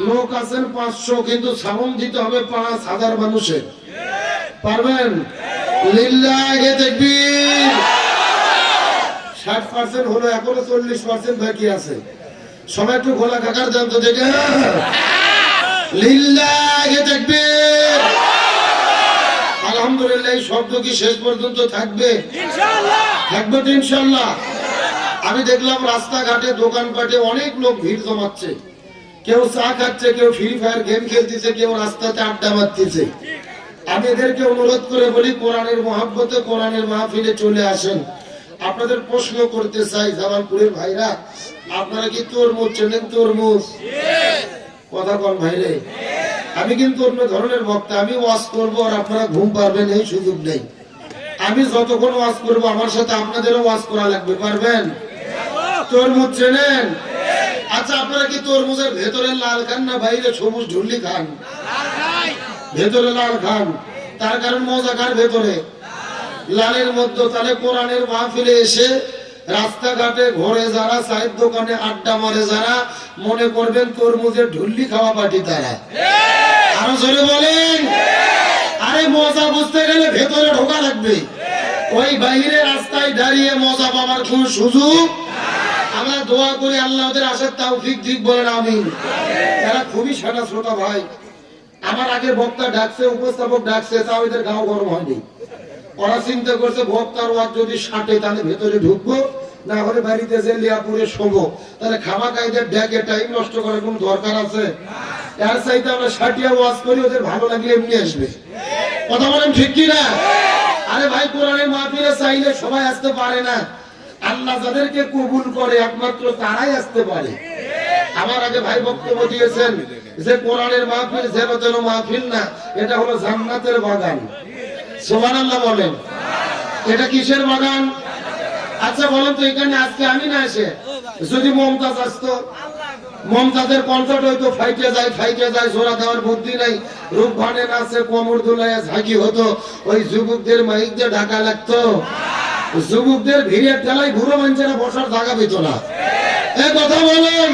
লোক আছেন 500, কিন্তু সালাম দিতে হবে 5000 মানুষের। পারবেন? লিল্লাহি তাকবীর। 60% হলো, এখনো 40% বাকি আছে। সবাই একটু গোলা কাকার দেন তো দেখে। লিল্লাহি তাকবীর। আলহামদুলিল্লাহ। এই শব্দ কি শেষ পর্যন্ত থাকবে? ইনশাআল্লাহ থাকবে তো ইনশাআল্লাহ। আমি দেখলাম রাস্তাঘাটে দোকানপাটে অনেক লোক ভিড় জমাচ্ছে। কেউ চা খাচ্ছে, কেউ ফ্রি ফায়ার গেম খেলতেছে, কেউ রাস্তাতে আড্ডা মারতেছে। আমি এদেরকে অনুরোধ করে বলি, কোরআনের মহব্বতে কোরআনের মাহফিলে চলে আসেন। আপনাদের প্রশ্ন করতে চাই, জামালপুরের ভাইরা, আপনারা কি তরমুজ চেনেন? তরমুজ কথা কন ভাইরে। আমি কিন্তু অন্য ধরনের বক্তা, আমি ওয়াজ করবো আর আপনারা ঘুম পারবেন এই সুযোগ নেই। আমি যতক্ষণ ওয়াজ করবো আমার সাথে আপনাদেরও ওয়াজ করা লাগবে। পারবেন? তরমুজ চেনেন? আচ্ছা, আপনারা কি তরমুজের ভেতরে লাল খান না বাইরে সবুজ ঝুল্লি খান? ভেতরে লাল খান। তার কারণ মজা কার ভেতরে? লালের মধ্যে। তাহলে কোরআনের মাহফিলে এসে রাস্তাঘাটে ঘরে যারা, চায়ের দোকানে আড্ডা মারে যারা, মনে করবেন তরমুজের ঝুল্লি খাওয়া পার্টি তারা। আরো জোরে বলেন। আরে মজা বুঝতে গেলে ভেতরে ঢোকা লাগবে। ওই বাইরে রাস্তায় দাঁড়িয়ে মজা পাওয়ার কোন সুযোগ। আমরা দোয়া করি আল্লাহ ওদের আসার তৌফিক দিক, বলেন আমিন। এরা খুবই সাদা শ্রোতা ভাই। আমার আগে বক্তা ডাকছে, উপস্থাপক ডাকছে, তাও এদের গাও গরম হয়নি। ওরা চিন্তা করছে বক্তার ওয়াজ যদি সাটে তাহলে ভেতরে ঢুকবো, না হলে বাড়িতে যে লিয়াপুরে শোবো। তাহলে খামাকাইদের ডেকে টাইম নষ্ট করার কোন দরকার আছে? এর চাইতে আমরা সাটিয়া ওয়াজ করি, ওদের ভালো লাগলে এমনি আসবে। কথা বলেন ঠিক কিনা? আরে ভাই, কোরআনের মাহফিলে চাইলে সবাই আসতে পারে না। আল্লাহ যাদেরকে কবুল করে একমাত্র তারাই আসতে পারে। আমার আগে ভাই বক্তব্য দিয়েছেন যে কোরআনের মাহফিল যেন তেন মাহফিল না, এটা হলো জান্নাতের বাগান। সুবহানাল্লাহ বলেন। এটা কিসের বাগান? আচ্ছা বলেন তো, এখানে আজকে আমি না এসে যদি মমতাজ আসতো, মমতাজের কনসার্ট হয়তো ফাইটে যায়, জোড়া দেওয়ার বুদ্ধি নাই, রূপ ভানে নাচে, কোমর দুলাইয়া ঝাঁকি হতো, ওই যুবকদের মাইক দিয়ে ঢাকা লাগতো। যুবকদের ভিড়ের ঠেলায় বুড়ো মানুষেরা বসার জায়গা পেত না। এই কথা বলেন।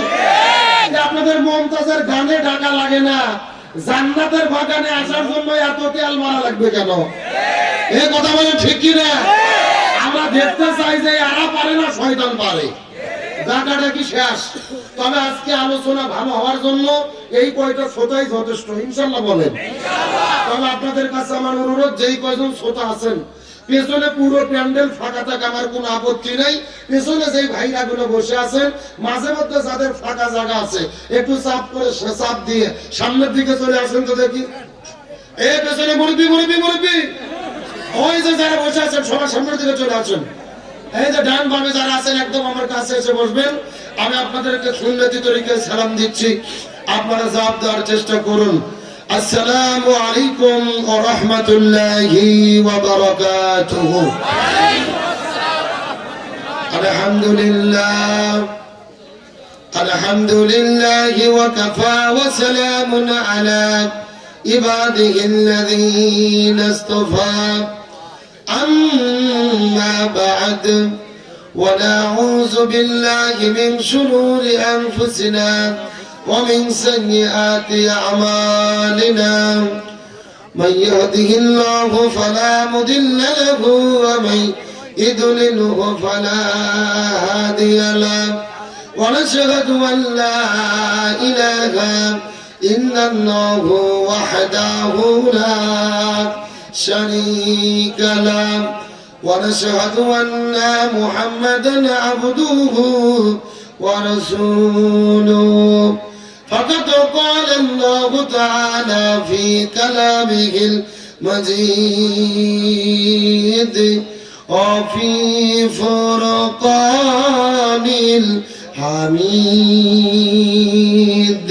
আপনাদের মমতাজের গানে ঢাকা লাগে না, জান্নাতের বাগানে আসার জন্য এত তেল মারা লাগবে কেন? এই কথা বলেন ঠিক কিনা? আমরা দেখতে চাই যে এরা পারে না, শয়তান পারে। জায়গাটা কি শেষ? তবে আজকে আলোচনা ভালো হওয়ার জন্য এই কয়টা শ্রোতাই যথেষ্ট, ইনশাল্লাহ বলেন। তবে আপনাদের কাছে আমার অনুরোধ, যেই কয়জন শ্রোতা আছেন পেছনে পুরো প্যান্ডেল ফাঁকা থাকা আমার কোনো আপত্তি নাই। পেছনে যেই ভাইরা গুলো বসে আছেন, মাঝে মধ্যে যাদের ফাঁকা জায়গা আছে একটু চাপ করে চাপ দিয়ে সামনের দিকে চলে আসেন তো দেখি। এই পেছনে মুরব্বি, ওই যে যারা বসে আছেন সবার সামনের দিকে চলে আসেন। এই যে ডান বামে যারা আছেন একদম আমার কাছে এসে বসবেন। আমি আপনাদেরকে সুন্নতি তরিকায় সালাম দিচ্ছি, আপনারা জবাব দেওয়ার চেষ্টা করুন। আসসালামু আলাইকুম ওয়া রাহমাতুল্লাহি ওয়া বারাকাতুহু। আলহামদুলিল্লাহি ওয়া কাফা ওয়া সালামুন আলা ইবাদিহিল্লাযীনা ইসতাফা। أما بعد ونعوذ بالله من شرور أنفسنا ومن سيئات أعمالنا. من يهده الله فلا مضل له ومن يضلله فلا هادي له. ونشهد أن لا إله إلا الله وحده لا شريك له. ونشهد أن محمدا عبده ورسوله. فقد قال الله تعالى في كلامه المجيد وفي فرقان الحميد.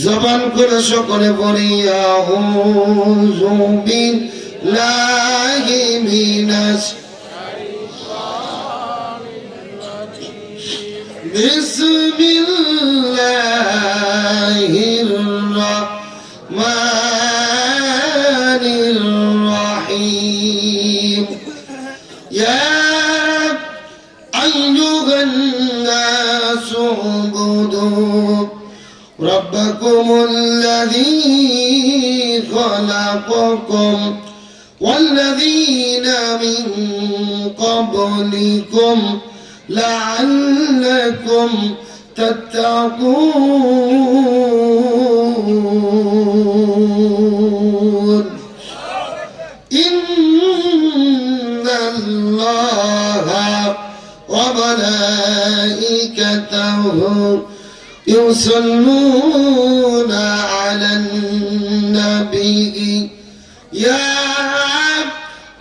জবান করে সকলে পড়ি আউযু বিল্লাহি মিনাশ বিসমিল্লাহির রাহমানির রাহিম। ইয়া আইয়ুহান নাসু উবুদু ربكم الذي خلقكم والذين من قبلكم لعلكم تتقون إن الله وملائكته يصلون على النبي يا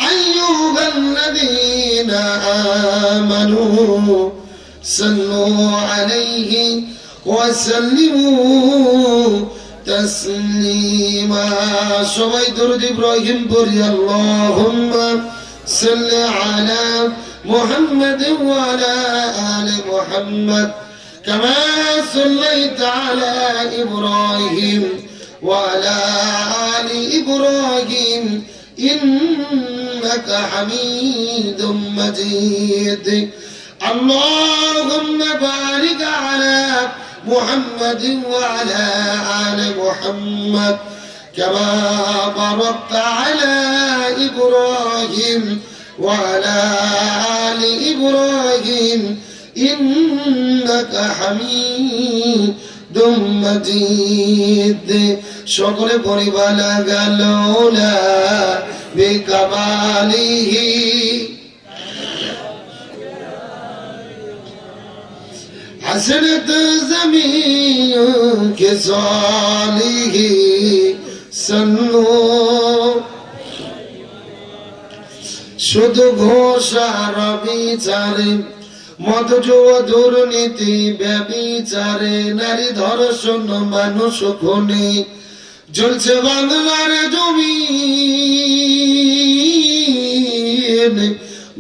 أيها الذين آمنوا صلوا عليه وسلموا تسليما সবাই দরুদ ইব্রাহিম পড়ি আল্লাহুম্মা সাল্লি আলা মুহাম্মাদিন ওয়া আলা আলি মুহাম্মাদ কামা সাল্লাইতা আলা ইব্রাহিম ওয়া আলা আলি ইব্রাহিম ইন্নাকা হামিদুম মাজিদ اللهم بارك على محمد وعلى آل محمد كما باركت على إبراهيم وعلى آل إبراهيم إنك حميد مجيد شكر পরিবালা গালোলা বিকামালিহি حسنت زمین کے صالح سنو শুধু ঘোষার বিচারে মদ জুয়া দুর্নীতি ব্যভিচারে নারী ধর্ষণ মানুষ খুনে জ্বলছে বাংলার জমিন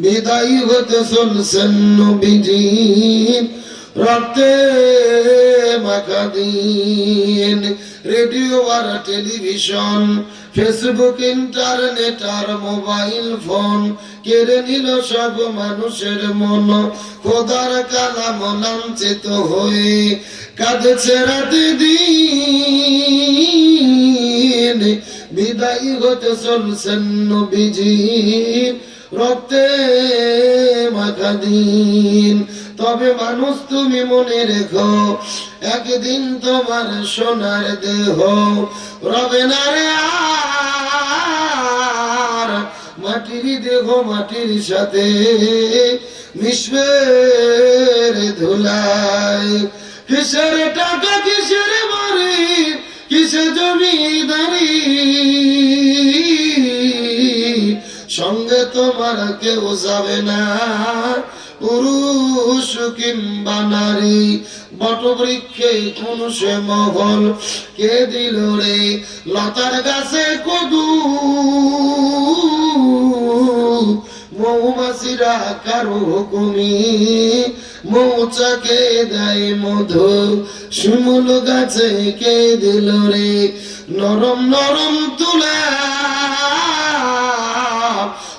বিদায় হতে চলছেন নবীজি রক্তে মাখা দিন রেডিও আর টেলিভিশন ফেসবুক ইন্টারনেট আর মোবাইল ফোন কেড়ে নিল সব মানুষের মন খোদার কালাম লাঞ্ছিত হয়ে কাঁদছে রাতে দিন বিদায় হতে চলছেন নবীজি রক্তে মাখা দিন তবে মানুষ তুমি মনে রেখো একদিন তোমার সোনার দেহ রবে না রে আর মাটির দেহ মাটির সাথে মিশবে রে ধুলায় কিসের টাকা কিসের বাড়ি কিসে জমিদারি সঙ্গে তোমার কেউ যাবে না পুরুষ কিংবা নারী বটবৃক্ষে কোন সে মহল কে দিল রে লতার গাছে কদু মৌমাছিরা কারো হুকুমি মৌচাকে দেয় মধু শিমুল গাছে কে দিল রে নরম নরম তুলা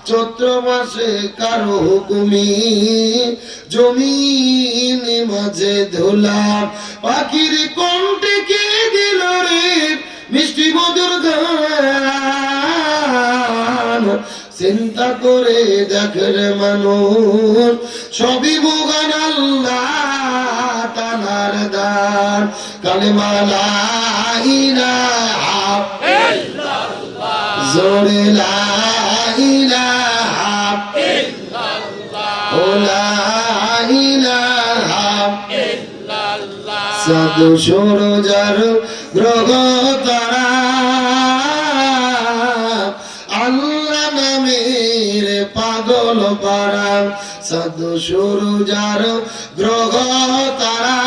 চৈত্র মাসে কারো হুকুমি জমিন মাঝে ধুলা পাখির কণ্ঠে কে দিল রে মিষ্টি মধুর গান চিন্তা করে দেখে রে মানুষ সবই মুগান আল্লাহ তাআলার দান কালেমা লা ইলাহা ইল্লাল্লাহ জোরে লা ইলাহা ইল্লাল্লাহ লা ইলাহা ইল্লাল্লাহ সাধু সূরজার গ্রহ তারা আল্লাহ নামের পাগল পারা সাধু সূরজার গ্রহ তারা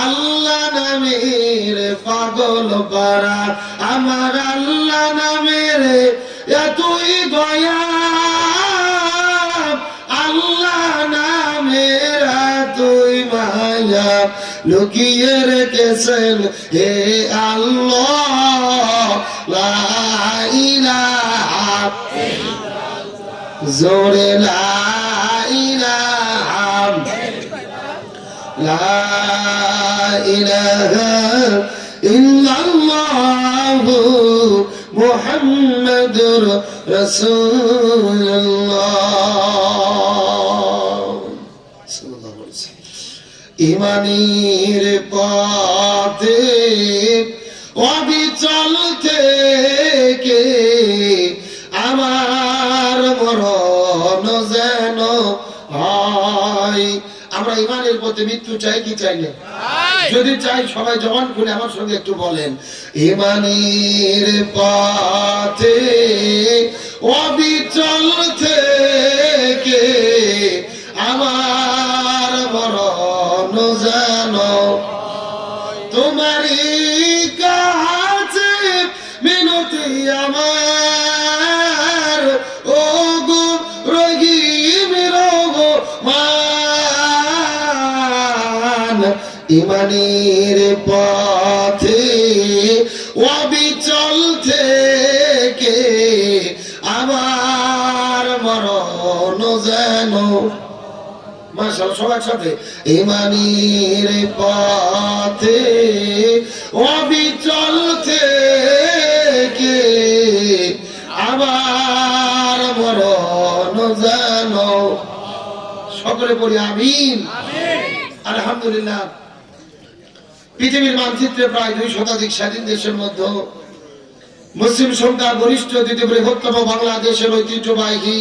আল্লাহ নামের পাগল পারা আমার আল্লাহ নামের এতই দয়া আল্লাহ নামের এতই মায়া লুকিয়ে রেখেছেন হে আল্লাহ লা ইলাহা ইল্লাল্লাহ জোরে লা ইলাহা লা ইলাহা ইল্লাল্লাহু মুহাম্মাদুর রাসূলুল্লাহ। ইমানের পথে অবিচল থেকে আমার মরণ যেন হয়। আমরা ইমানের পথে মৃত্যু চাই কি চাই না? যদি চাই সবাই জবান খুলে আমার সঙ্গে একটু বলেন, ইমানের পথে অবিচল থেকে আমার মরণ যেন তোমারই কাছে মিনতি আমার, ও গো রহিম রহমান। ইমানের পথে অবিচল থেকে আমার মরণ যেন, মাশাআল্লাহ সবার সাথে, ইমানের পথে অবিচল থেকে আমার মরণ যেন, সকলে বলি আমিন। আলহামদুলিল্লাহ। পৃথিবীর মানচিত্রে প্রায় 2 শতাধিক স্বাধীন দেশের মধ্যে মুসলিম সংখ্যা গরিষ্ঠ দ্বিতীয় বৃহত্তম বাংলাদেশের ঐতিহ্যবাহী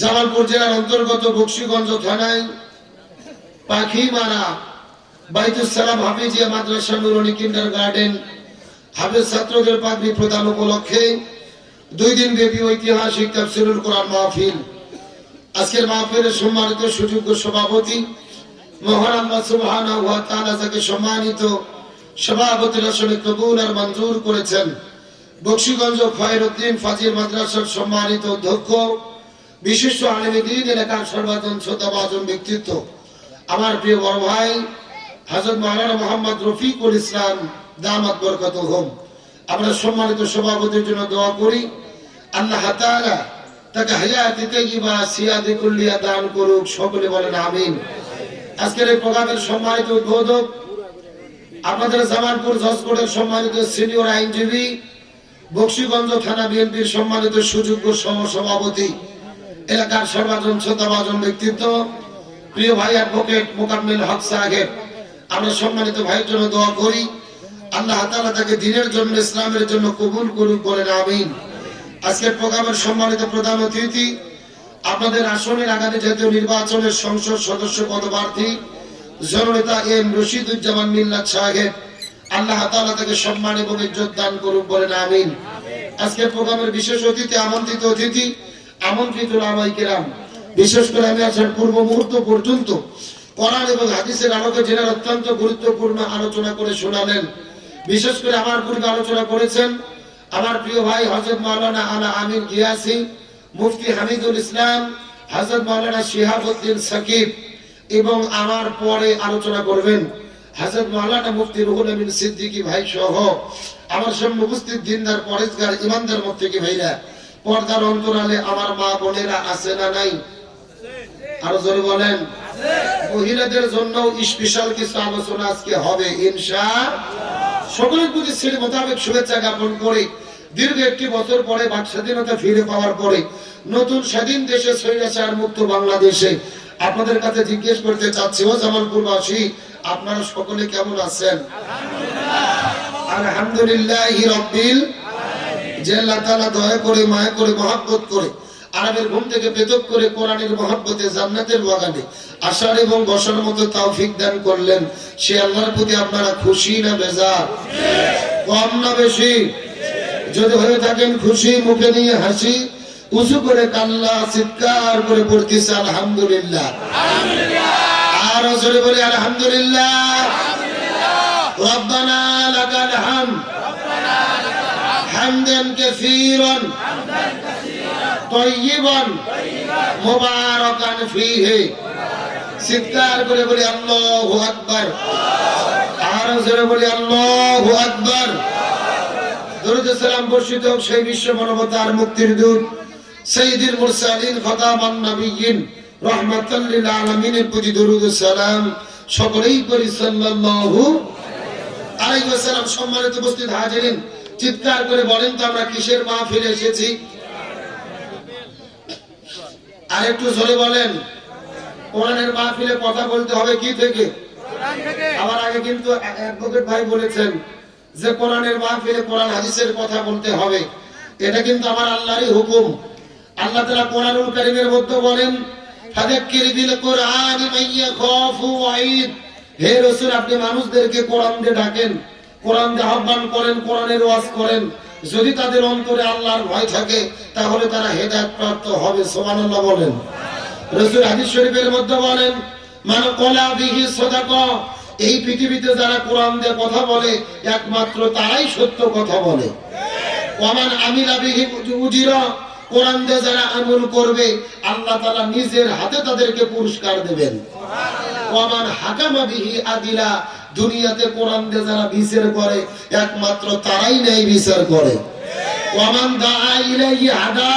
জামালপুর জেলার অন্তর্গত বকশীগঞ্জ থানায় পাখিমারা বাইতুস সালাম হাফিজিয়া মাদ্রাসা নুরানী কিন্ডারগার্টেন হাফেজ ছাত্রদের পাগড়ি প্রদান উপলক্ষে 2 দিন ব্যাপী ঐতিহাসিক তাফসীরুল কোরআন মাহফিল। আজকের মাহফিলের সম্মানিত সুযোগ্য সভাপতি মহান আল্লাহ সুবহানাহু ওয়া তাআলা যাকে সম্মানিত সভাপতির আসনে কবুল আর মঞ্জুর করেছেন, বকশীগঞ্জ খয়রউদ্দিন ফাজিল মাদ্রাসার সম্মানিত অধ্যক্ষ বিশিষ্ট আলেমে দ্বীন এলাকার সর্বাধন শ্রদ্ধাভাজন ব্যক্তিত্ব আমার প্রিয় বড় ভাই হযরত মাওলানা মুহাম্মদ রফিকুল ইসলাম দামাত বরকাতুহুম। আমরা সম্মানিত সভাপতির জন্য দোয়া করি, আল্লাহ তাআলা তাকে হায়াত তাইয়্যিবা সিয়াদে কুল্লিয়া দান করুক, সকলে বলেন আমিন। আজকের এই প্রোগ্রামের সম্মানিত উদ্বোধক আপনাদের জামালপুর জজকোর্টের সম্মানিত সিনিয়র আইনজীবী, বকশীগঞ্জ থানা বিএনপির সম্মানিত সুযোগ্য সহসভাপতি, এলাকার সর্বাজন শ্রদ্ধাভাজন ব্যক্তিত্ব প্রিয় ভাই অ্যাডভোকেট মোকাম্মেল হক সাহেব। আমরা সম্মানিত ভাইয়ের জন্য দোয়া করি, আল্লাহ তাআলা তাকে দ্বীনের জন্য ইসলামের জন্য কবুল করুক, বলেন আমিন। আজকের প্রোগ্রামের সম্মানিত প্রধান অতিথি আপনাদের আসনের আগামী জাতীয় নির্বাচনের সংসদ সদস্য পদপ্রার্থী জননেতা এম রশিদুজ্জামান মিল্লাত সাহেব, আল্লাহ তাআলা তাকে সম্মান এবং ইজ্জত দান করুক, বলেন আমিন। আজকের প্রোগ্রামের বিশেষ অতিথি আমন্ত্রিত উলামায়ে কেরাম, বিশেষ করে আমি আসার পূর্ব মুহূর্ত পর্যন্ত কোরআন এবং হাদিসের আলোকে জেনার অত্যন্ত গুরুত্বপূর্ণ আলোচনা করে শোনালেন। বিশেষ করে আমার পূর্বে আলোচনা করেছেন আমার প্রিয় ভাই হযরত মাওলানা আলা আমিন গিয়াসি, মুফতি হামিদুল ইসলাম, হযরত মাওলানা শিহাবউদ্দিন সাকিব, এবং আমার পরে আলোচনা করবেন হযরত মাওলানা মুফতি রুহুল আমিন সিদ্দিকী ভাই সহ আমার সামনে উপস্থিত দিনদার পরেশগার ইমানদার মুত্তাকি ভাইরা, পর্দার অন্তরালে আমার মা বোনেরা আছে না নাই? আরো জোরে বলেন। মহিলাদের জন্য স্পেশাল কিছু আলোচনা আজকে হবে ইনশাআল্লাহ। সকলের প্রতি সেই মোতাবেক শুভেচ্ছা জ্ঞাপন করে দীর্ঘ 1 বছর পরে বাক স্বাধীনতা ফিরে পাওয়ার পরে নতুন স্বাধীন দেশে স্বৈরাচার মুক্ত বাংলাদেশে আপনাদের কাছে জিজ্ঞেস করতে চাচ্ছি, ও জামালপুরবাসী আপনারা সকলে কেমন আছেন? আলহামদুলিল্লাহি রাব্বিল আলামিন। যে আল্লাহ তাআলা দয়া করে মায়া করে মহব্বত করে আরবের ঘুম থেকে পৃথক করে কোরআনের মহব্বতে জান্নাতের বাগানে আসার এবং বসার মতো তৌফিক দান করলেন, সে আল্লাহর প্রতি আপনারা খুশি না বেজার? কম না বেশি? যদি হয়ে থাকেন খুশি, মুখে নিয়ে হাসি, উঁচু করে কান্না চিৎকার করে পড়তেছে আলহামদুলিল্লাহ। আর জোরে বলি আলহামদুলিল্লাহ। রব্বানা লাকাল হামদ হামদান কাসীরান তাইয়িবান মুবারাকান ফীহি। চিৎকার করে বলি আল্লাহু আকবার। আর জোরে বলি আল্লাহু আকবার। দরুদ সালাম বর্ষিত হোক সেই বিশ্ব মানবতার মুক্তির দূত সাইয়্যিদুল মুরসালিন খাতামান নবিয়্যিন রাহমাতাল লিল আলামিনের প্রতি দরুদ সালাম সকলেই করি সাল্লাল্লাহু আলাইহি ওয়াসাল্লাম। সম্মানিত উপস্থিত হাজিরিন, চিৎকার করে বলেন তো আমরা কিসের মাহফিলে এসেছি? আর একটু জোরে বলেন। কোরআনের মাহফিলে কথা বলতে হবে কি থেকে? কোরআন থেকে। আমার আগে কিন্তু অ্যাডভোকেট ভাই বলেছেন যে কোরআনের মাহফিলে কোরআন হাদিসের কথা বলতে হবে। এটা কিন্তু আমার আল্লাহরই হুকুম। আল্লাহ তাআলা কোরআনুল কারীমের মধ্যে বলেন, ফাযাক্কির বিল কোরআনি মান ইয়াখাফু ওয়াঈদ। হে রাসূল, আপনি মানুষদেরকে কোরআন দিয়ে ডাকেন, কোরআন দিয়ে আহ্বান করেন, কোরআনের ওয়াজ করেন। যদি তাদের অন্তরে আল্লাহর ভয় থাকে তাহলে তারা হেদায়েত প্রাপ্ত হবে। সুবহানাল্লাহ বলেন। রাসূল হাদিস শরীফের মধ্যে বলেন, মান ক্বালা বিহি সাদাকা। এই পৃথিবীতে যারা কোরআন দিয়ে কথা বলে একমাত্র তারাই সত্য কথা বলে। ওয়ামান আমিলা বিহি উজিরা। কোরআন দিয়ে যারা আমল করবে আল্লাহ তাআলা নিজের হাতে তাদেরকে পুরস্কার দেবেন। ওয়ামান হাকামা বিহি আদিলা। দুনিয়াতে কোরআন দিয়ে যারা বিচার করে একমাত্র তারাই ন্যায় বিচার করে। ওয়ামান দাআ ইলাইহি হাদা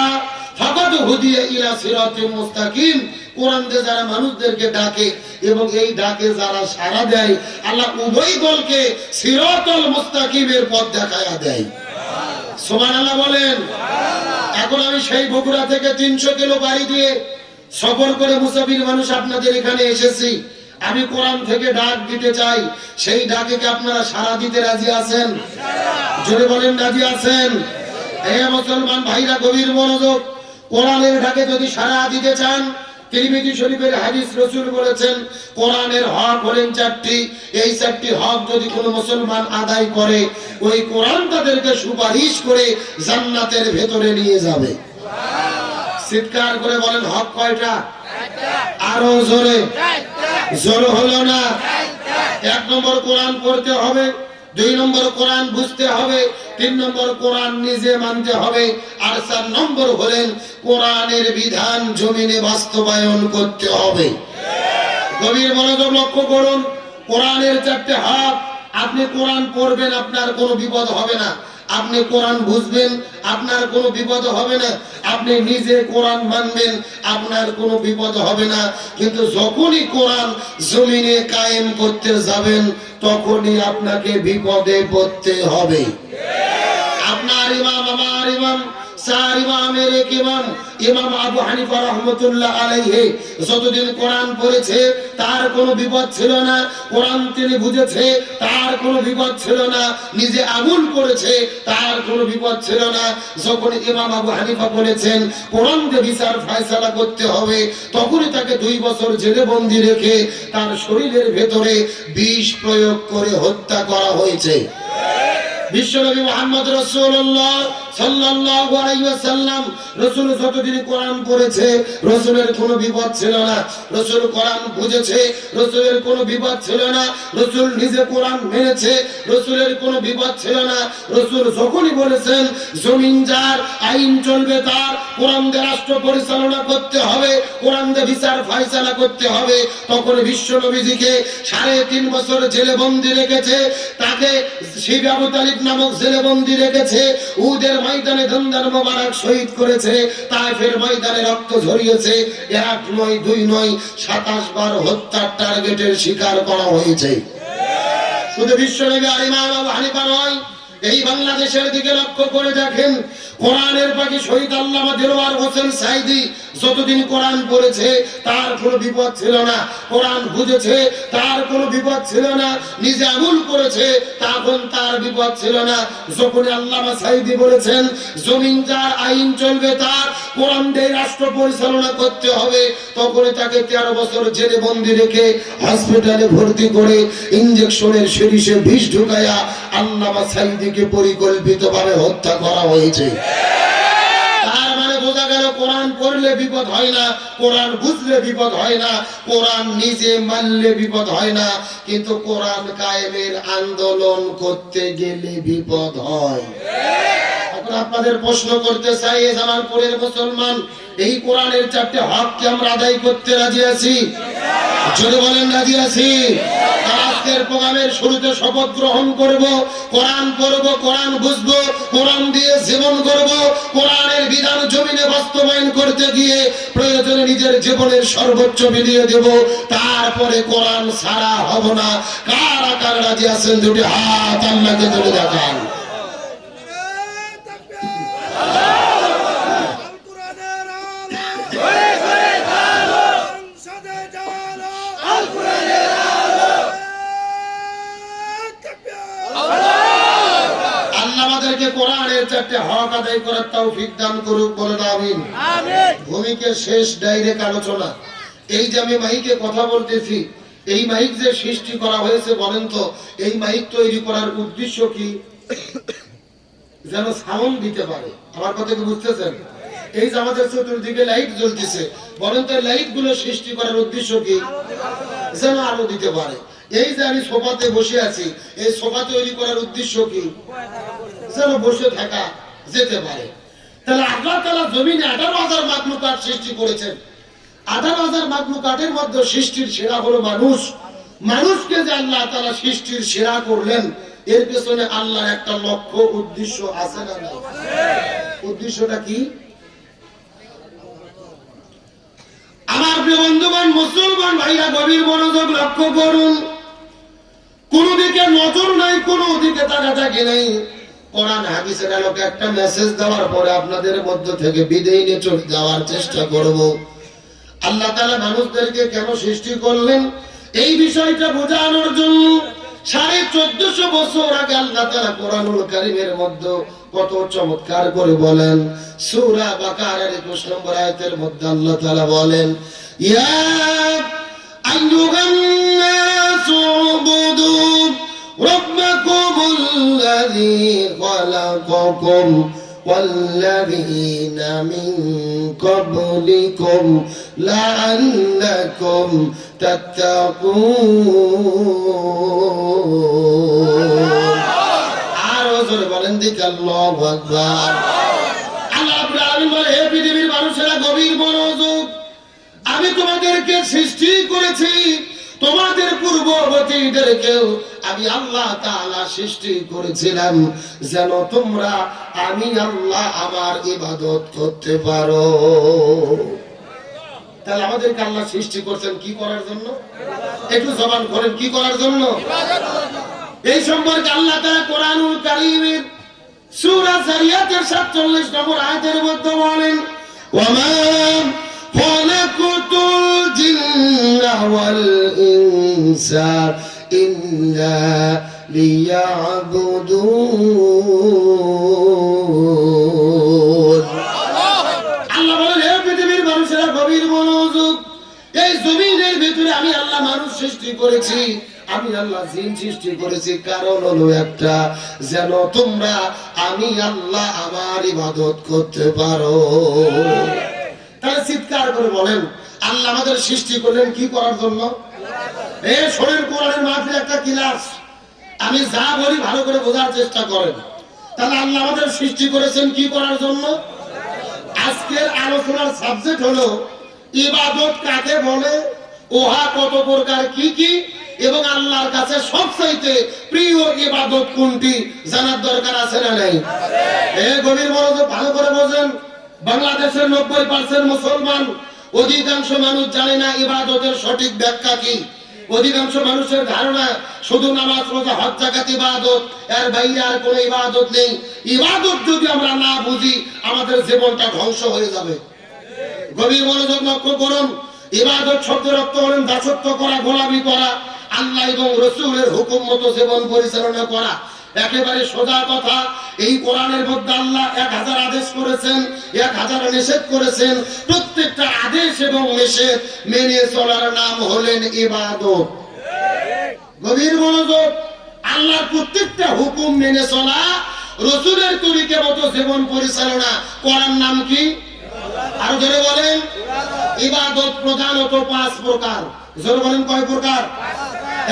ফাকাদ হুদিয়া ইলা সিরাতিল মুস্তাকিম। কোরআন দিয়ে যারা মানুষদেরকে ডাকে এবং এই ডাকে যারা সাড়া দেয় আল্লাহ উভয় দলকে সিরাতুল মুস্তাকিমের পথ দেখায়া দেয়। সুবহানাল্লাহ বলেন। এখন আমি সেই বগুড়া থেকে 300 কিলো বাড়ি দিয়ে সফর করে মুসাফির মানুষ আপনাদের এখানে এসেছি। আমি কোরআন থেকে ডাক দিতে চাই, সেই ডাকে কি আপনারা সাড়া দিতে রাজি আছেন? জোরে বলেন, রাজি আছেন? হে মুসলমান ভাইরা, গভীর মনোযোগ। কোরআনের ডাকে যদি সাড়া দিতে চান, তিরমিজি শরীফের হাদিস, রাসূল বলেছেন কোরআনের হক হলেন 4টি। এই 4টি হক যদি কোনো মুসলমান আদায় করে ওই কোরআন তাদেরকে সুপারিশ করে জান্নাতের ভেতরে নিয়ে যাবে। চিৎকার করে বলেন, হক কয়টা? আরো জোরে। জোর হলো না। 1 নম্বর কোরআন পড়তে হবে, 2 নম্বর কোরআন বুঝতে হবে, 3 নম্বর কোরআন নিজে মানতে হবে, আর 4 নম্বর হলেন কোরআনের বিধান জমিনে বাস্তবায়ন করতে হবে। গভীর মনোযোগ লক্ষ্য করুন। কোরআনের 4টে হক। আপনি কোরআন পড়বেন, আপনার কোনো বিপদ হবে না। আপনি কোরআন বুঝবেন, আপনার কোনো বিপদ হবে না। আপনি নিজে কোরআন মানবেন, আপনার কোনো বিপদ হবে না। কিন্তু যখনই কোরআন জমিনে কায়েম করতে যাবেন তখনই আপনাকে বিপদে পড়তে হবে। আপনার ইমাম, আমার ইমাম, 4 ইমামের এক ইমাম, ইমাম আবু হানিফা রাহমাতুল্লাহ আলাইহি যতদিন কোরআন পড়েছে তার কোনো বিপদ ছিল না। কোরআন তিনি বুঝেছে, তার কোনো বিপদ ছিল না। নিজে আমল করেছে, তার কোনো বিপদ ছিল না। যখন ইমাম আবু হানিফা বলেছেন কোরআন দিয়ে বিচার ফয়সালা করতে হবে, তখনই তাকে 2 বছর জেলে বন্দী রেখে তার শরীরের ভেতরে বিষ প্রয়োগ করে হত্যা করা হয়েছে। বিশ্বনবী মুহাম্মদ রাসূলুল্লাহ সাল্লাল্লাহু আলাইহি ওয়াসাল্লাম, রাসূল যতদিন কোরআন পড়েছে রাসূলের কোনো বিপদ ছিল না। রাসূল কোরআন বুঝেছে, রাসূলের কোনো বিপদ ছিল না। রাসূল নিজে কোরআন মেনেছে, রাসূলের কোনো বিপদ ছিল না। রাসূল যখনই বলেছেন জমিন যার, আইন চলবে তার, কোরআন দিয়ে রাষ্ট্র পরিচালনা করতে হবে, কোরআন দিয়ে বিচার ফয়সালা করতে হবে, তখন বিশ্বনবীজিকে 3.5 বছর জেলে বন্দী রেখেছে। তাকে শিব আবু তালিব নামক জেলে বন্দী রেখেছে। উহুদের ময়দানে দন্দন মোবারক শহীদ করেছে, তায়েফের ময়দানে রক্ত ঝরিয়েছে। 1 নয় 2 নয় 27 বার হত্যার টার্গেটের শিকার করা হয়েছে। শুধু বিশ্বনবী আর ইমাম আবু হানিফা নয়, এই বাংলাদেশের দিকে লক্ষ্য করে দেখেন, কোরআনের পাখি শহীদ আল্লামা দেলোয়ার হোসেন সাইদি যতদিন কোরআন পড়েছে তার কোনো বিপদ ছিল না। কোরআন বুঝেছে, তার কোনো বিপদ ছিল না। নিজে আমল করেছে, তখন তার বিপদ ছিল না। যখন আল্লামা সাইদি বলেছেন জমিন যার, আইন চলবে তার, কোরআন দিয়ে রাষ্ট্র পরিচালনা করতে হবে, তখন তাকে 13 বছর জেলে বন্দী রেখে হসপিটালে ভর্তি করে ইনজেকশনের সিরিজে বিষ ঢুকায়া আল্লামা সাইদিকে পরিকল্পিতভাবে হত্যা করা হয়েছে। তার মানে বোঝা গেল কোরআন পড়লে বিপদ হয় না, কোরআন বুঝলে বিপদ হয় না, কোরআন নিজে মানলে বিপদ হয় না, কিন্তু কোরআন কায়েমের আন্দোলন করতে গেলে বিপদ হয়। এখন আপনাদের প্রশ্ন করতে চাই, জামালপুরের মুসলমান, এই কোরআনের 4টে হক কি আমরা আদায় করতে রাজি আছি? জোরে বলেন, রাজি আছি? আজকে আজকের প্রোগ্রামের শুরুতে শপথ গ্রহণ করব, কোরআন পড়ব, কোরআন বুঝবো, কোরআন দিয়ে জীবন করব, কোরআনের বিধান জমিনে বাস্তবায়ন করতে গিয়ে প্রয়োজনে নিজের জীবনের সর্বোচ্চ বিলিয়ে দেব, তারপরে কোরআন ছাড়া হব না। কারা কারা রাজি আছেন দুটি হাত আল্লাহকে তুলে দেখান। কোরআনের চারটে হক আদায় করার তৌফিক দান করুক, বলেন আমিন। ভূমিকে শেষ ডাইরেক্ট আলোচনা। এই যে আমি মাইকে কথা বলতেছি, এই মাইক যে সৃষ্টি করা হয়েছে, বলেন তো এই মাইক তৈরি করার উদ্দেশ্য কি? যেন সাউন্ড দিতে পারে। আমার কথা কি বুঝতেছেন? এই যে আমাদের চতুর্দিকে লাইট জ্বলতেছে, বলেন তো লাইট গুলো সৃষ্টি করার উদ্দেশ্য কি? যেন আলো দিতে পারে। এই যে আমি সোফাতে বসে আছি, এই সোফা তৈরি করার উদ্দেশ্য কি? যেন বসে থাকা যেতে পারে। তাহলে আল্লাহ তাআলা জমিনে 18,000 মাখলুকাত সৃষ্টি করেছেন। 18,000 মাখলুকাতের মধ্যে সৃষ্টির সেরা হলো মানুষ। মানুষকে যে আল্লাহ তাআলা সৃষ্টির সেরা করলেন, এর পেছনে আল্লাহর একটা লক্ষ্য উদ্দেশ্য আছে না নাই? উদ্দেশ্যটা কি? আমার প্রিয় বন্ধুগণ, মুসলমান ভাইরা গভীর মনোযোগ লক্ষ্য করুন। কোন দিকে নজর নাই, কোন দিকে তাকাতাকি নেই। কোরআন হাদিসের আলোকে একটা মেসেজ দেওয়ার পরে আপনাদের মধ্য থেকে বিদায় নিয়ে চলে যাওয়ার চেষ্টা করব। আল্লাহ তাআলা মানুষদেরকে কেন সৃষ্টি করলেন, এই বিষয়টা বোঝানোর জন্য 1450 বছর আগে আল্লাহ তাআলা কোরআনুল কারীমের মধ্যে কত চমৎকার করে বলেন। সূরা বাকারার 21 নম্বর আয়াতের মধ্যে আল্লাহ তাআলা বলেন, ইয়া আইয়ুহান নাসু উবুদু রাব্বাকুমুল্লাযী খালাকাকুম والذين من قبلكم لعلكم تتقون। আরো জোরে বলেন দিকে আল্লাহু আকবার। আল্লাহ রাব্বুল আলামিন বলে, হে পৃথিবীর মানুষেরা গভীর মনোযোগ, আমি তোমাদেরকে সৃষ্টি করেছি, তোমাদের পূর্ববর্তীদেরকেও আমি আল্লাহ তাআলা সৃষ্টি করেছিলাম যেন তোমরা আমি আল্লাহ আমার ইবাদত করতে পারো। তাহলে আমাদেরকে আল্লাহ সৃষ্টি করছেন কি করার জন্য? একটু জবান করেন, কি করার জন্য? এই সম্পর্কে আল্লাহ তাআলা কোরআনুল কারীমের সূরা যারিয়াতের 47 নম্বর আয়াতের মধ্যে বলেন, ওয়ামা খালাকাতুল জিন্না ওয়াল ইনসা ইল্লা লিয়াবুদুন। আল্লাহ বলেন, হে পৃথিবীর মানুষেরা গভীর মনোযোগ, এই জমিনের ভিতরে আমি আল্লাহ মানুষ সৃষ্টি করেছি, আমি আল্লাহ জিন সৃষ্টি করেছি, কারণ হলো একটা, যেন তোমরা আমি আল্লাহ আমার ইবাদত করতে পারো। তাহলে চিৎকার করে বলেন, আল্লাহ আমাদের সৃষ্টি করলেন কি করার জন্য? এই শরীর কোরআনের মাহফিল একটা ক্লাস, আমি যা বলি ভালো করে বোঝার চেষ্টা করেন। তাহলে আল্লাহ আমাদের সৃষ্টি করেছেন কি করার জন্য? আজকের আলোচনার সাবজেক্ট হলো ইবাদত কাকে বলে, ওহা কত প্রকার, কি কি, এবং আল্লাহর কাছে সবচাইতে প্রিয় ইবাদত কোনটি জানার দরকার আছে না নাই? এই গভীর মনোযোগ ভালো করে বোঝেন। বাংলাদেশের 90% মুসলমান, অধিকাংশ মানুষ জানে না ইবাদতের সঠিক ব্যাখ্যা কি। অধিকাংশ মানুষের ধারণা শুধু নামাজ রোজা হজ যাকাত ইবাদত, এর বাইরে আর কোনো ইবাদত নেই। ইবাদত যদি আমরা না বুঝি, আমাদের জীবনটা ধ্বংস হয়ে যাবে। গভীর মনোযোগ লক্ষ্য করুন। ইবাদত শব্দের অর্থ হলেন দাসত্ব করা, গোলামি করা, আল্লাহ এবং রাসূলের হুকুম মতো জীবন পরিচালনা করা। একেবারে সোজা কথা, এই কোরআনের মধ্যে আল্লাহ 1000 আদেশ করেছেন, 1000 নিষেধ করেছেন। প্রত্যেকটা আদেশ এবং নিষেধ মেনে চলার নাম হলেন ইবাদত। গভীর মনোযোগ, আল্লাহর প্রত্যেকটা হুকুম মেনে চলা, রাসূলের তরিকা মতো জীবন পরিচালনা করার নাম কি? আর জোরে বলেন। ইবাদত প্রধানত 5 প্রকার। জোরে বলেন কয় প্রকার?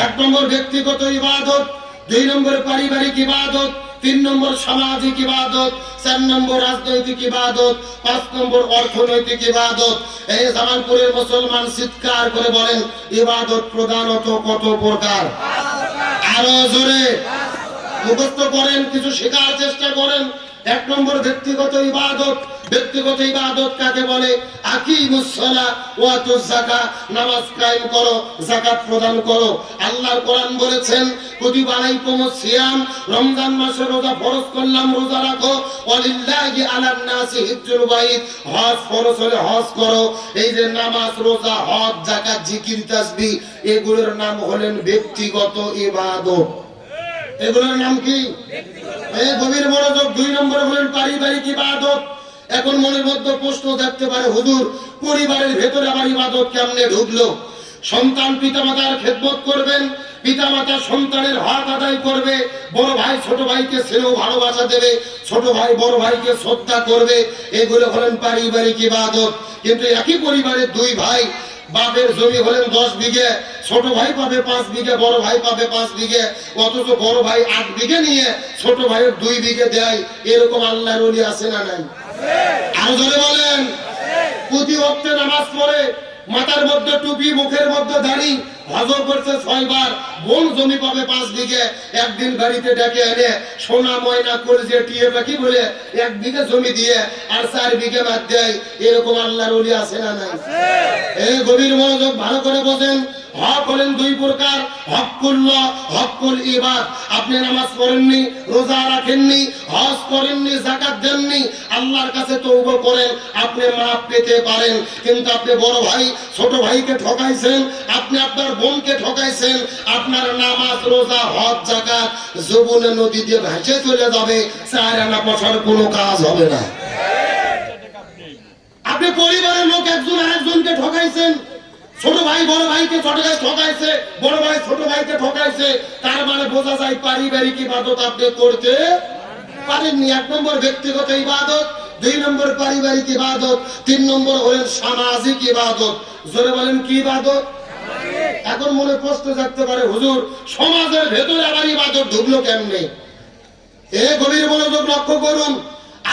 1 নম্বর ব্যক্তিগত ইবাদত, 2 নম্বর পারিবারিক ইবাদত, 3 নম্বর সামাজিক ইবাদত, 4 নম্বর রাজনৈতিক ইবাদত, 5 নম্বর অর্থনৈতিক ইবাদত। এই জামালপুরের মুসলমান চিৎকার করে বলেন, ইবাদত প্রধানত কত প্রকার? আরো জোরে মুখস্থ করেন, কিছু শেখার চেষ্টা করেন। 1 নম্বর ব্যক্তিগত ইবাদত। ব্যক্তিগত ইবাদত কাকে বলে? আকিমুস সালাহ ওয়া আতুজ যাকাত, নামাজ কায়েম করো, যাকাত প্রদান করো। আল্লাহর কোরআন বলেছেন কুতিবা আলাইকুমুস সিয়াম, রমজান মাসে রোজা ফরজ করলাম, রোজা রাখো। ওয়ালিল্লাহি আলান নাসি হিজ্জুল বাইত, হজ ফরজ হলে হজ করো। এই যে নামাজ, রোজা, হজ, যাকাত, জিকির, তাসবিহ, এগুলোর নাম হলেন ব্যক্তিগত ইবাদত। এগুলোর নাম কি? এই গভীর মনোযোগ। 2 নম্বরে হলেন পারিবারিক ইবাদত। এখন মনের মধ্যে প্রশ্ন থাকতে পারে, হুজুর পরিবারের ভেতরে আবার ইবাদত কেমনে ঢুকলো? সন্তান পিতামাতার খেদমত করবেন, পিতামাতা সন্তানের হক আদায় করবে, বড় ভাই ছোট ভাইকে স্নেহ ভালোবাসা দেবে, ছোট ভাই বড় ভাইকে শ্রদ্ধা করবে, এগুলো হলেন পারিবারিক ইবাদত। কিন্তু একই পরিবারের 2 ভাই, বাপের জমি হলেন 10 বিঘে, ছোট ভাই পাবে 5 বিঘে, বড় ভাই পাবে 5 বিঘে, অথচ বড় ভাই 8 বিঘে নিয়ে ছোট ভাইয়ের 2 বিঘে দেয়। এরকম আল্লাহর ওলি আছে না নাই? আরো জোরে বলেন। প্রতি ওয়াক্তে নামাজ পড়ে, মাথার মধ্যে টুপি, মুখের মধ্যে দাড়ি, হজ করছে 6 বার, বোন জমি পাবে 5 বিঘে। একদিন বাড়িতে ডেকে এনে সোনা ময়না কলজে টিয়ে পাখি বলে 1 বিঘে জমি দিয়ে আর 4 বিঘে বাদ দেয়। এরকম আল্লাহর ওলি আছে না নাই? এই গভীর মনোযোগ ভালো করে বোঝেন। হক হলেন 2 প্রকার, হকুল্লাহ, হকুল ইবাদ। আপনি নামাজ পড়েননি, রোজা রাখেননি, হজ করেননি, যাকাত দেননি, আল্লাহর কাছে তওবা করেন, আপনি মাফ পেতে পারেন। কিন্তু আপনি বড় ভাই ছোট ভাইকে ঠকাইছেন, আপনি আপনার বোনকে ঠকাইছেন, আপনার নামাজ, রোজা, হজ, যাকাত যমুনা নদীতে ভেসে চলে যাবে, 4 আনা পয়সার কোনো কাজ হবে না। আপনি পরিবারের লোক একজন আরেকজনকে ঠকাইছেন, ছোট ভাই বড় ভাইকে ঠকাইছে, বড় ভাই ছোট ভাইকে ঠকাইছে, তার মানে বোঝা যায় পারিবারিক ইবাদত আপনি করতে পারেননি। 1 নম্বর ব্যক্তিগত ইবাদত, 2 নম্বর পারিবারিক ইবাদত, 3 নম্বর হলেন সামাজিক ইবাদত। জোরে বলেন কি ইবাদত? এখন মনে প্রশ্ন থাকতে পারে, হুজুর সমাজের ভেতরে আবার ইবাদত ঢুকলো কেমনে? গভীর মনোযোগ লক্ষ্য করুন।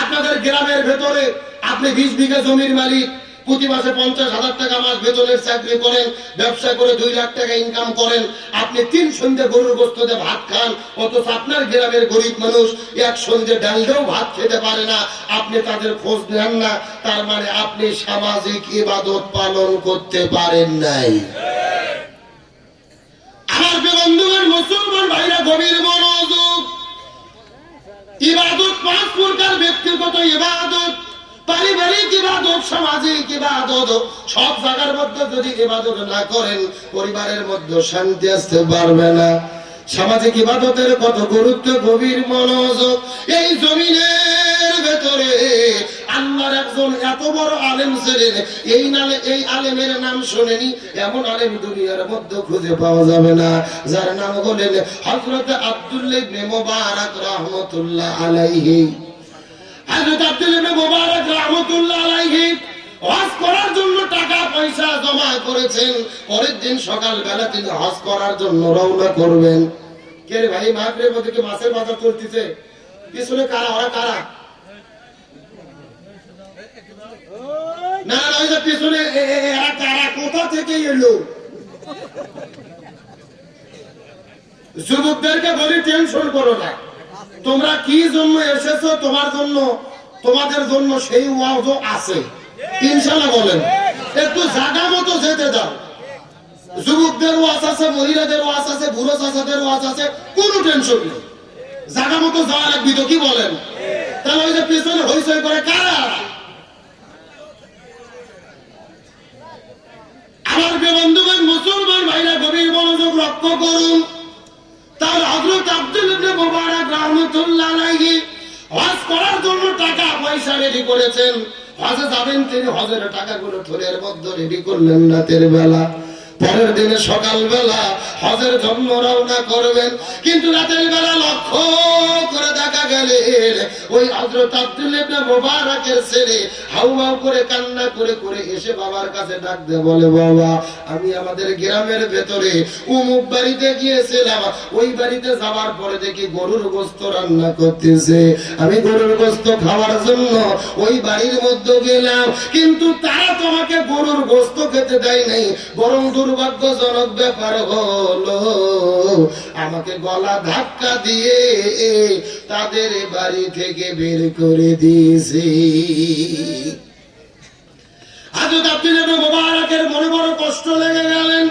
আপনাদের গ্রামের ভেতরে আপনি 20 বিঘা জমির মালিক, প্রতি মাসে 50,000 টাকা মাস বেতনের চাকরি করেন, ব্যবসা করে 2 লাখ টাকা ইনকাম করেন, আপনি 3 সন্ধ্যে গরুর গোশত দিয়ে ভাত খান, অথচ আপনার গ্রামের গরিব মানুষ 1 সন্ধ্যে ডাল দিয়েও ভাত খেতে পারে না, আপনি তাদের খোঁজ নেন না। তার মানে আপনি সামাজিক ইবাদত পালন করতে পারেন নাই। আমার বন্ধুগণ, মুসলমান ভাইরা গভীর মনোযোগ। ইবাদত 5 প্রকার: ব্যক্তিগত ইবাদত, পারিবারিক ইবাদত, সামাজিক ইবাদত। সব জায়গার মধ্যে যদি ইবাদত না করেন, পরিবারের মধ্যে শান্তি আসতে পারবে না। সামাজিক ইবাদতের কত গুরুত্ব, গভীর মনোযোগ। এই জমিনের ভেতরে আল্লাহর একজন এত বড় আলেম ছিলেন, এই আলেমের নাম শুনেনি এমন আলেম দুনিয়ার মধ্যে খুঁজে পাওয়া যাবে না, যার নাম হলেন হযরত আব্দুল্লাহ ইবনে মুবারক রাহমাতুল্লাহ আলাইহি। হযরত আব্দুল্লাহ ইবনে মুবারক রাহমাতুল্লাহ আলাইহি হজ করার জন্য টাকা পয়সা জমা করেছেন। পরের দিন সকালবেলা তিনি হজ করার জন্য রওনা করবেন। কে রে ভাই, মাহফিলের মধ্যে কি মাছের বাজার চলতেছে? পিছনে কারা? ওরা কারা? না না, ওই যে পিছনে এরা কারা? কোথা থেকে এলো? যুবকদেরকে বলি, টেনশন করো না। তোমরা কি জন্য এসেছো, তোমার জন্য, তোমাদের জন্য সেই ওয়াজও আছে ইনশাআল্লাহ। বলেন, একটু জায়গা মতো যেতে দাও। যুবকদের ওয়াজ আছে, মহিলাদের ওয়াজ আছে, বুড়ো চাচাদের ওয়াজ আছে, কোনো টেনশন নেই। জায়গা মতো যাওয়া লাগবে তো, কি বলেন? তাহলে ওই যে পিছনে হইচই করে কারা? আমার বন্ধুগণ, মুসলমান ভাইরা গভীর মনোযোগ লক্ষ্য করুন। তার হযরত আব্দুল্লাহ ইবনে মুবারক রাহমাতুল্লাহ আলাইহি হজ করার জন্য টাকা পয়সা রেডি করেছেন। হজে যাবেন তিনি, হজের টাকাগুলো থলের মধ্যে রেডি করলেন রাতের বেলা। পরের দিনে সকালবেলা হজের জন্য রওনা করবেন, কিন্তু রাতের বেলা লক্ষ্য করে দেখা গেলেন ওই হযরত আব্দুল্লাহ ইবনে মুবারকের ছেলে হাউ হাউ করে কান্না করে করে এসে বাবার কাছে ডাক দিয়ে বলে, বাবা আমি আমাদের গ্রামের ভেতরে অমুক বাড়িতে গিয়েছিলাম, ওই বাড়িতে যাওয়ার পরে দেখি গরুর গোশত রান্না করতেছে, আমি গরুর গোশত খাওয়ার জন্য ওই বাড়ির মধ্যে গেলাম, কিন্তু তারা তোমাকে গরুর গোশত খেতে দেয় নাই, বরং দুর্ভাগ্যজনক ব্যাপার হলো আমাকে গলা ধাক্কা দিয়ে তাদের বাড়ি থেকে বের করে দিয়েছে। হযরত আব্দুল্লাহ ইবনে মুবারকের মনে বড় কষ্ট লেগে গেলেন।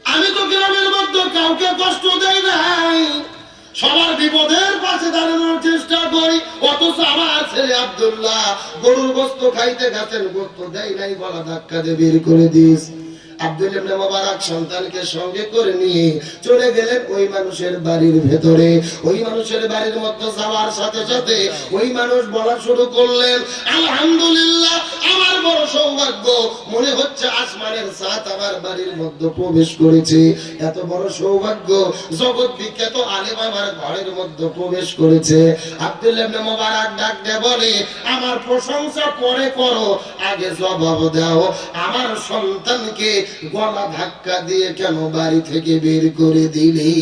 আমি তো গ্রামের মধ্যে কাউকে কষ্ট দেই নাই, সবার বিপদের পাশে দাঁড়ানোর চেষ্টা করি, অথচ আমার ছেলে আব্দুল্লাহ গরুর গোশত খাইতে গেছেন, গোশত দেয় নাই, গলা ধাক্কা দিয়ে বের করে দিস। আব্দুল্লাহ ইবনে মুবারক সন্তানকে সঙ্গে করে নিয়ে চলে গেলেন ওই মানুষের বাড়ির ভেতরে। ওই মানুষের বাড়ির মধ্যে যাওয়ার সাথে সাথে ওই মানুষ বলা শুরু করলেন, আলহামদুলিল্লাহ, আমার বড় সৌভাগ্য, মনে হচ্ছে আসমানের চাঁদ আমার বাড়ির মধ্যে প্রবেশ করেছে। এত বড় সৌভাগ্য, জগৎ বিখ্যাত আলেম আমার ঘরের মধ্যে প্রবেশ করেছে। আব্দুল্লাহ ইবনে মুবারক ডাক দিয়ে বলে, আমার প্রশংসা পরে করো, আগে জবাব দাও, আমার সন্তানকে গলা ধাক্কা দিয়ে কেন বাড়ি থেকে বের করে দিলি?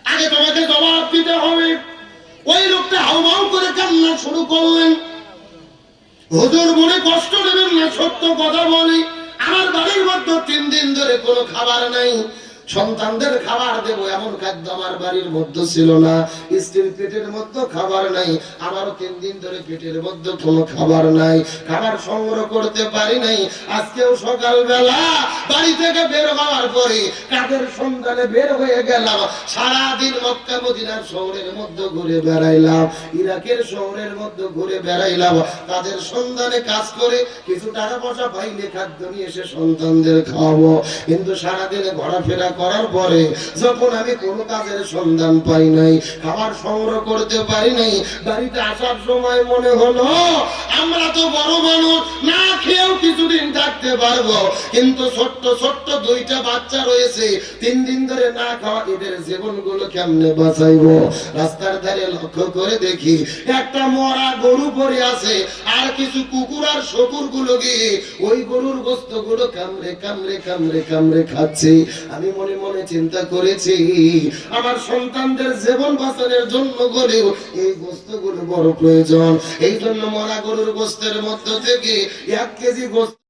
আগে তোমাকে জবাব দিতে হবে। ওই লোকটা হাউমাউ করে কান্না শুরু করলেন, হুজুর মনে কষ্ট নেবেন না, সত্য কথা বলি, আমার বাড়ির মধ্যে 3 দিন ধরে কোনো খাবার নাই, সন্তানদের খাবার দেব এমন খাদ্য আমার বাড়ির মধ্যে ছিল না, স্ত্রীর পেটের মধ্যে খাবার নাই, আমারও 3 দিন ধরে পেটের মধ্যে কোনো খাবার নাই, খাবার সংগ্রহ করতে পারি নাই। আজকেও সকালবেলা বাড়ি থেকে বের হওয়ার পরে কাদের সন্ধানে বের হয়ে গেলাম, সারাদিন মক্কা মদিনার শহরের মধ্যে ঘুরে বেড়াইলাম, ইরাকের শহরের মধ্যে ঘুরে বেড়াইলাম, তাদের সন্ধানে কাজ করে কিছু টাকা পয়সা পাইলে খাদ্য নিয়ে এসে সন্তানদের খাওয়াবো। কিন্তু সারাদিনে ঘোরাফেরা করার পরে যখন আমি কোনো কাজের সন্ধান পাই নাই, খাবার সংগ্রহ করতে পারি নাই, বাড়িতে আসার সময় মনে হলো আমরা তো বড় মানুষ, না খেয়েও কিছুদিন থাকতে পারবো, কিন্তু ছোট্ট ছোট্ট 2টা বাচ্চা রয়েছে, 3 দিন ধরে না খাওয়া, এদের জীবনগুলো কেমনে বাঁচাইবো? রাস্তার ধারে লক্ষ্য করে দেখি একটা মরা গরু পড়ে আছে, আর কিছু কুকুর আর শকুর গুলো গিয়ে ওই গরুর গোশত গুলো কামড়ে কামড়ে কামড়ে কামড়ে খাচ্ছে। আমি মনে মনে চিন্তা করেছি, আমার সন্তানদের জীবন বাঁচানোর জন্য গলেও এই গোশত গুলো বড় প্রয়োজন। এই জন্য মরা গরুর গোশতের মধ্য থেকে 1 কেজি গোশত